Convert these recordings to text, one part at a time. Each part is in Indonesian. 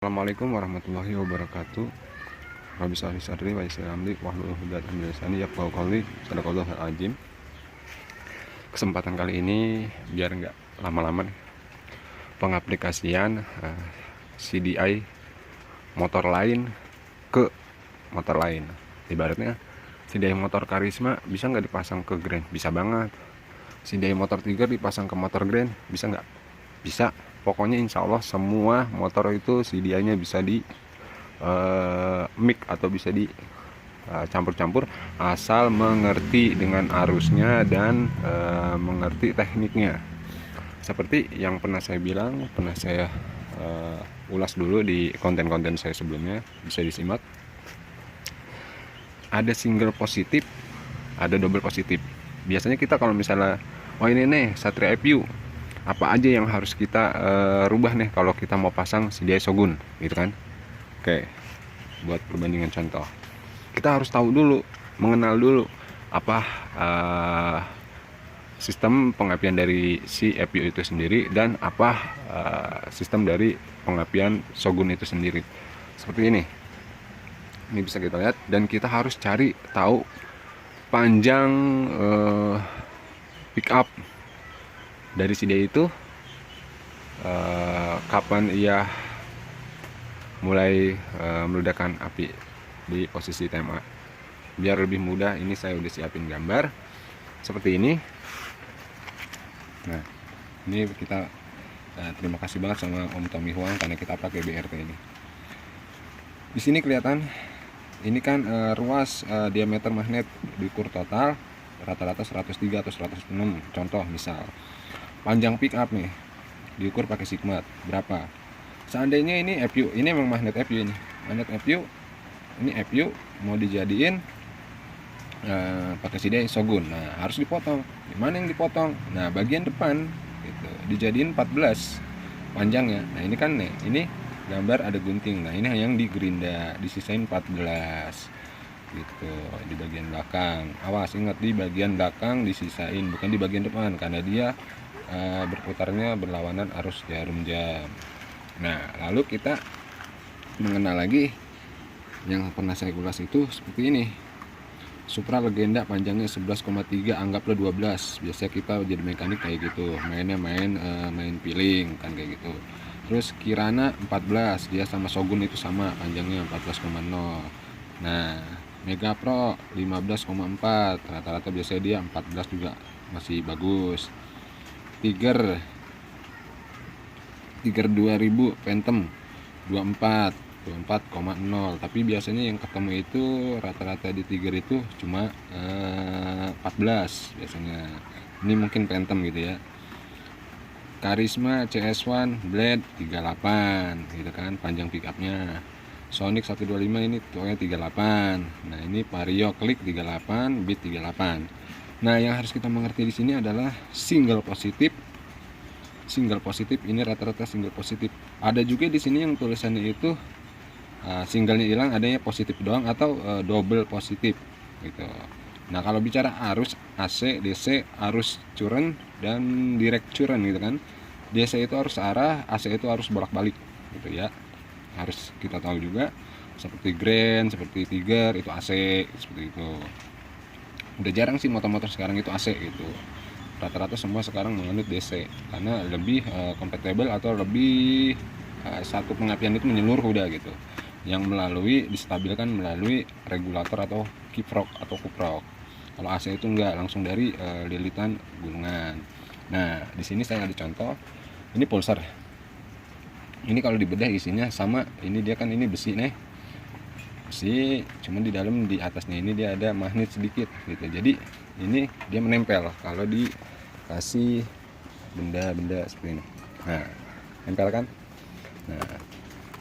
Assalamualaikum warahmatullahi wabarakatuh. Rabbi shrah li sadri wa yassir li amri wahlul 'uqdatam min lisani yafqahu qawli. Shadaqallahul azim. Kesempatan kali ini biar nggak lama-lama nih, pengaplikasian CDI motor lain ke motor lain. Ibaratnya CDI motor Karisma bisa nggak dipasang ke Grand? Bisa banget. CDI motor Tiger dipasang ke motor Grand? Bisa nggak? Bisa. Pokoknya insya Allah semua motor itu CDI-nya bisa di mix atau bisa di campur-campur, asal mengerti dengan arusnya dan mengerti tekniknya. Seperti yang pernah saya bilang, pernah saya ulas dulu di konten-konten saya sebelumnya, bisa disimak. Ada single positif, ada double positif. Biasanya kita kalau misalnya, oh ini nih Satria FU, apa aja yang harus kita rubah nih kalau kita mau pasang CDI Shogun gitu kan. Oke, buat perbandingan contoh, kita harus tahu dulu, mengenal dulu apa sistem pengapian dari si FU itu sendiri dan apa sistem dari pengapian Shogun itu sendiri. Seperti ini bisa kita lihat, dan kita harus cari tahu panjang pick up dari CDI itu, kapan ia mulai meledakkan api di posisi tema. Biar lebih mudah, ini saya udah siapin gambar seperti ini. Nah, ini kita terima kasih banget sama Om Tommy Huang karena kita pakai BRT ini. Di sini kelihatan ini kan ruas diameter magnet diukur total rata-rata 103 atau 106 contoh misal. Panjang pick up nih diukur pakai sigma berapa. Seandainya ini FU, ini memang magnet FU, ini magnet FU, ini FU mau dijadiin pakai CDI Shogun. Nah, harus dipotong. Dimana yang dipotong? Nah, bagian depan gitu, dijadiin 14 panjangnya. Nah, ini kan nih, ini gambar ada gunting. Nah, ini yang digerinda, disisain 14 gitu di bagian belakang. Awas, ingat, di bagian belakang disisain, bukan di bagian depan, karena dia berputarnya berlawanan arus jarum jam. Nah, lalu kita mengenal lagi yang pernah saya ulas itu seperti ini. Supra Legenda panjangnya 11,3, anggaplah 12. Biasanya kita jadi mekanik kayak gitu, mainnya main feeling kan kayak gitu. Terus Kirana 14, dia sama Shogun itu sama, panjangnya 14,0. Nah, Mega Pro 15,4, rata-rata biasanya dia 14 juga, masih bagus. Tiger 2000 Phantom 24,0, tapi biasanya yang ketemu itu rata-rata di Tiger itu cuma 14 biasanya. Ini mungkin Phantom gitu ya. Karisma CS1 Blade 38 gitu kan, panjang pickupnya. Sonic 125 ini tuanya 38. Nah, ini Vario Click 38, Beat 38. Nah, yang harus kita mengerti di sini adalah single positif. Single positif ini rata-rata single positif. Ada juga di sini yang tulisannya itu singlenya hilang, adanya positif doang atau double positif gitu. Nah, kalau bicara arus AC, DC, arus current dan direct current gitu kan. DC itu arus arah, AC itu arus bolak-balik gitu ya. Harus kita tahu juga, seperti Grand, seperti Tiger itu AC seperti itu. Udah jarang sih motor-motor sekarang itu AC gitu. Rata-rata semua sekarang menganut DC karena lebih compatible atau lebih satu pengapian itu menyeluruh udah gitu, yang melalui distabilkan melalui regulator atau kiprok atau kuprok. Kalau AC itu enggak, langsung dari lilitan gulungan. Nah, di sini saya ada contoh. Ini pulsar. Ini kalau dibedah isinya sama, ini dia kan ini besi nih. Besi, cuman di dalam di atasnya ini dia ada magnet sedikit gitu. Jadi ini dia menempel kalau dikasih benda-benda seperti ini. Nah, nempel kan? Nah,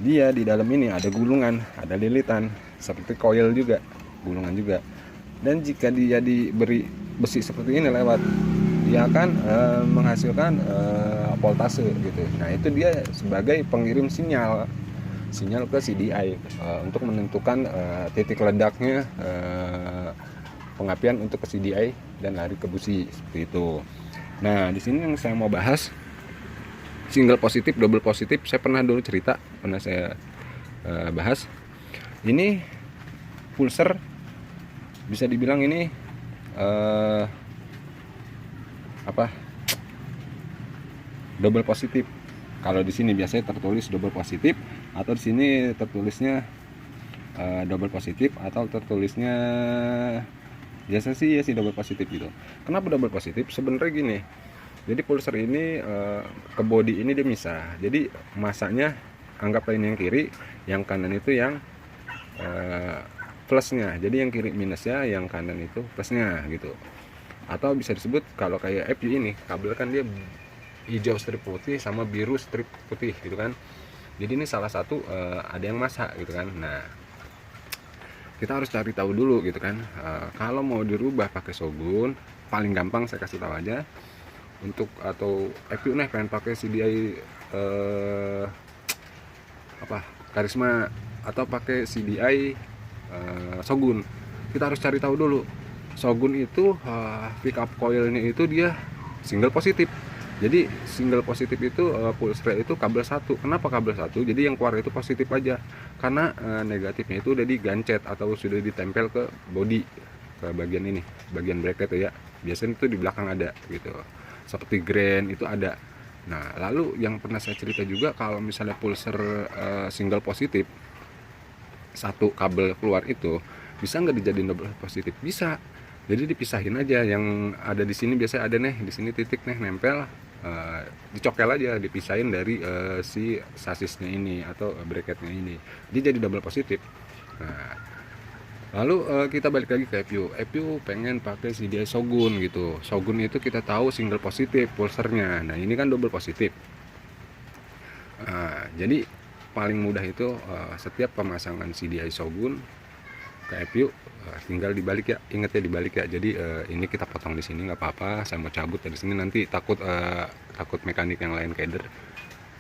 dia di dalam ini ada gulungan, ada lilitan, seperti coil juga, gulungan juga. Dan jika dia diberi besi seperti ini lewat, dia akan menghasilkan voltase gitu. Nah, itu dia sebagai pengirim sinyal ke CDI untuk menentukan titik ledaknya pengapian untuk ke CDI dan lari ke busi seperti itu. Nah, di sini yang saya mau bahas single positif, double positif. Saya pernah dulu cerita, pernah saya bahas. Ini pulser bisa dibilang ini double positif. Kalau di sini biasanya tertulis double positif, atau di sini tertulisnya double positif, atau tertulisnya biasa sih ya double positif gitu. Kenapa double positif? Sebenarnya gini. Jadi pulser ini ke body ini dia misah. Jadi masanya anggaplah ini yang kiri, yang kanan itu yang plusnya. Jadi yang kiri minusnya, yang kanan itu plusnya gitu. Atau bisa disebut kalau kayak FU ini, kabel kan dia hijau strip putih sama biru strip putih gitu kan. Jadi ini salah satu ada yang masak gitu kan. Nah, kita harus cari tahu dulu gitu kan. Kalau mau dirubah pakai Shogun, paling gampang saya kasih tahu aja. Untuk atau FU nih pengen pakai CDI Karisma atau pakai CDI Shogun, kita harus cari tahu dulu. Shogun itu pickup coilnya itu dia single positif. Jadi single positif itu pulser itu kabel satu. Kenapa kabel satu? Jadi yang keluar itu positif aja. Karena negatifnya itu udah digancet atau sudah ditempel ke body, ke bagian ini, bagian bracket ya. Biasanya itu di belakang ada gitu. Seperti grand itu ada. Nah, lalu yang pernah saya cerita juga kalau misalnya pulser single positif, satu kabel keluar itu bisa nggak dijadiin double positif? Bisa. Jadi dipisahin aja. Yang ada di sini biasanya ada nih, di sini titik nih nempel, dicokel aja, dipisahin dari si sasisnya ini atau bracketnya ini. Dia jadi double positif. Nah, lalu kita balik lagi ke FU pengen pakai CDI Shogun gitu. Shogun itu kita tahu single positif pulsernya. Nah, ini kan double positif. Jadi paling mudah itu setiap pemasangan CDI Shogun ke FU tinggal dibalik ya, inget ya dibalik ya. Jadi ini kita potong di sini nggak apa-apa. Saya mau cabut dari sini nanti takut mekanik yang lain keder.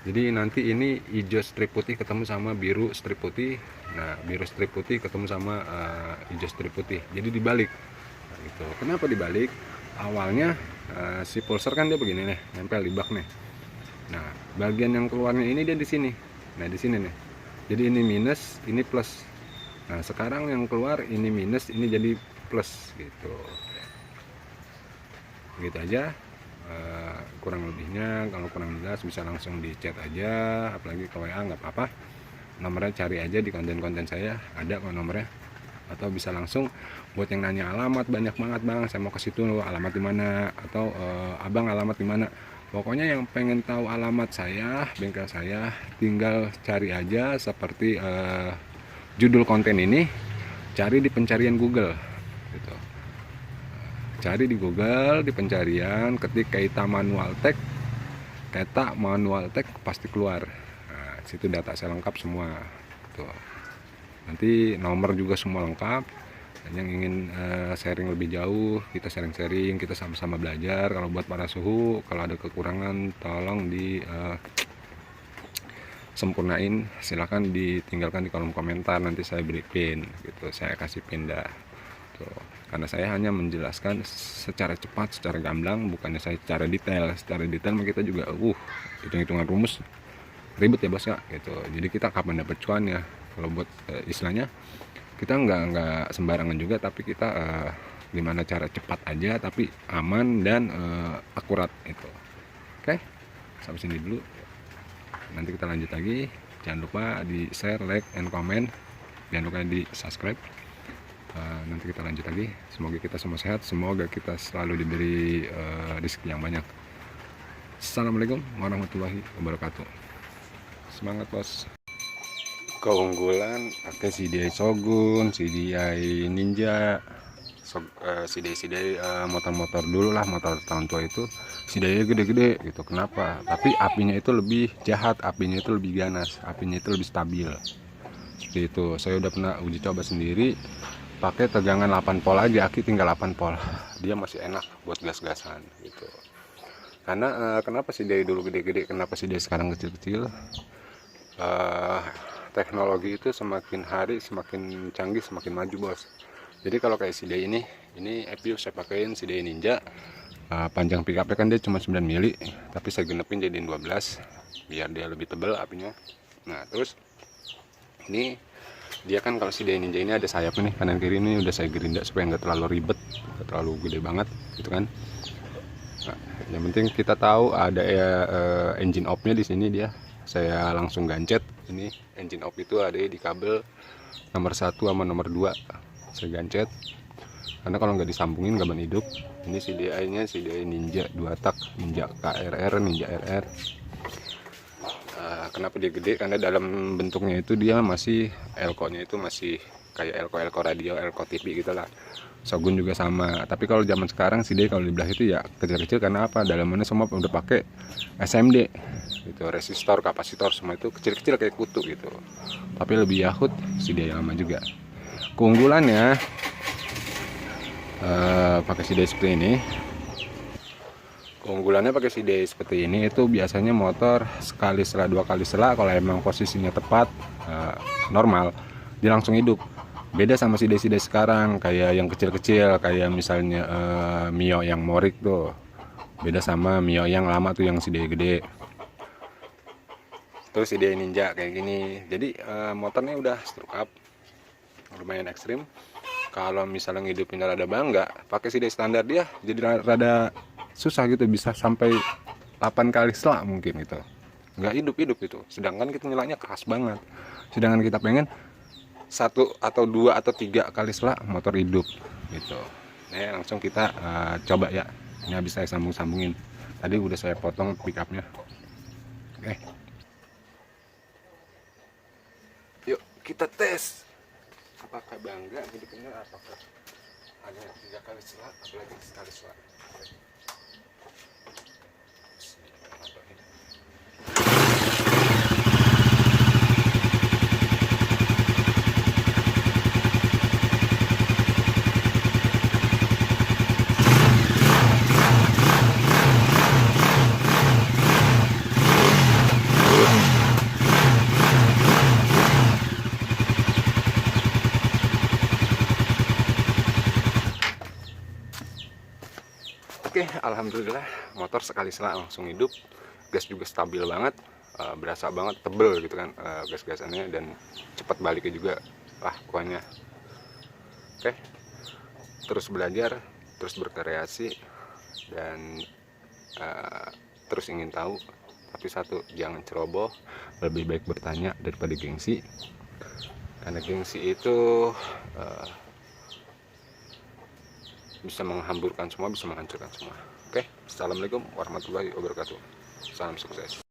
Jadi nanti ini hijau strip putih ketemu sama biru strip putih. Nah, biru strip putih ketemu sama hijau strip putih. Jadi dibalik. Nah, gitu. Kenapa dibalik? Awalnya si pulser kan dia begini nih, nempel di bak nih. Nah, bagian yang keluarnya ini dia di sini. Nah, di sini nih. Jadi ini minus, ini plus. Nah, sekarang yang keluar ini minus, ini jadi plus gitu. Gitu aja. Kurang lebihnya, kalau kurang jelas bisa langsung di chat aja, apalagi ke WA nggak apa-apa. Nomornya cari aja di konten-konten saya, ada kok nomornya. Atau bisa langsung buat yang nanya alamat, banyak banget bang, saya mau ke situ, alamat di mana, atau abang alamat di mana. Pokoknya yang pengen tahu alamat saya, bengkel saya, tinggal cari aja seperti judul konten ini, cari di pencarian Google gitu. Cari di Google, di pencarian, ketik Keita Manual Tech, pasti keluar. Nah, situ data saya lengkap semua tuh. Nanti nomor juga semua lengkap. Dan yang ingin sharing lebih jauh, kita sharing-sharing, kita sama-sama belajar. Kalau buat para suhu, kalau ada kekurangan tolong di sempurnain, silahkan ditinggalkan di kolom komentar, nanti saya berikan gitu, saya kasih pindah tuh. Karena saya hanya menjelaskan secara cepat, secara gamblang, bukannya saya secara detail mah kita juga hitung-hitungan rumus ribet ya bos ya gitu. Jadi kita kapan dapat cuannya, kalau buat istilahnya kita nggak sembarangan juga, tapi kita gimana cara cepat aja tapi aman dan akurat itu. Oke, sampai sini dulu. Nanti kita lanjut lagi. Jangan lupa di share, like, and comment. Jangan lupa di subscribe. Nanti kita lanjut lagi. Semoga kita semua sehat. Semoga kita selalu diberi rezeki yang banyak. Assalamualaikum warahmatullahi wabarakatuh. Semangat bos. Keunggulan pakai CDI Shogun, CDI Ninja, CDI motor-motor dulu lah, motor tahun tua itu CDI gede-gede gitu. Kenapa? Tapi apinya itu lebih jahat, apinya itu lebih ganas, apinya itu lebih stabil. Seperti itu. Saya udah pernah uji coba sendiri, pakai tegangan 8 volt aja, aki tinggal 8 volt. Dia masih enak buat gas-gasan gitu. Karena kenapa CDI dulu gede-gede, kenapa CDI sekarang kecil-kecil? Teknologi itu semakin hari semakin canggih, semakin maju bos. Jadi kalau kayak CDI ini FU saya pakein CDI Ninja, panjang pickupnya kan dia cuma 9 mili, tapi saya genepin jadiin 12. biar dia lebih tebal apinya. Nah terus ini dia kan, kalau si Ninja ini ada sayapnya nih kanan kiri, ini udah saya gerinda supaya nggak terlalu ribet, nggak terlalu gede banget gitu kan. Nah, yang penting kita tahu ada engine off-nya di sini, dia saya langsung gancet. Ini engine off itu ada di kabel nomor 1 sama nomor 2, saya gancet karena kalau nggak disambungin nggak ban hidup. Ini CDI nya CDI Ninja 2 tak, Ninja KRR, Ninja RR. Kenapa dia gede? Karena dalam bentuknya itu dia masih elko-nya itu masih kayak elko radio, elko TV gitu lah. Shogun juga sama. Tapi kalau zaman sekarang CDI kalau dibelah itu ya kecil-kecil, karena apa? Dalamannya semua udah pakai SMD gitu, resistor, kapasitor semua itu kecil-kecil kayak kutu gitu. Tapi lebih yahut CDI yang lama juga. Keunggulannya pakai CDI seperti ini. Keunggulannya pakai CDI seperti ini itu biasanya motor sekali selah, 2 kali selah, kalau emang posisinya tepat normal, dia langsung hidup. Beda sama CDI sekarang kayak yang kecil-kecil, kayak misalnya Mio yang Morik tuh. Beda sama Mio yang lama tuh yang CDI gede. Terus CDI Ninja kayak gini. Jadi motornya udah stroke up, lumayan ekstrim. Kalau misalnya ngidupin rada bangga pakai CDI standar, dia jadi rada susah gitu, bisa sampai 8 kali selah mungkin gitu, nggak hidup itu. Sedangkan kita nyelanya keras banget, sedangkan kita pengen 1 atau 2 atau 3 kali selah motor hidup gitu. Nah langsung kita coba ya. Ini habis saya sambungin tadi, udah saya potong pickupnya. Oke, yuk kita tes apakah bangga hidupnya, apakah hanya 3 kali selah, apalagi sekali selah. Oke, alhamdulillah motor sekali selah langsung hidup. Gas juga stabil banget, berasa banget tebel gitu kan gas-gasannya, dan cepat baliknya juga. Wah pokoknya oke. Terus belajar, terus berkreasi, dan terus ingin tahu. Tapi satu, jangan ceroboh, lebih baik bertanya daripada gengsi, karena gengsi itu bisa menghamburkan semua, bisa menghancurkan semua. Oke, assalamualaikum warahmatullahi wabarakatuh. Salam sukses.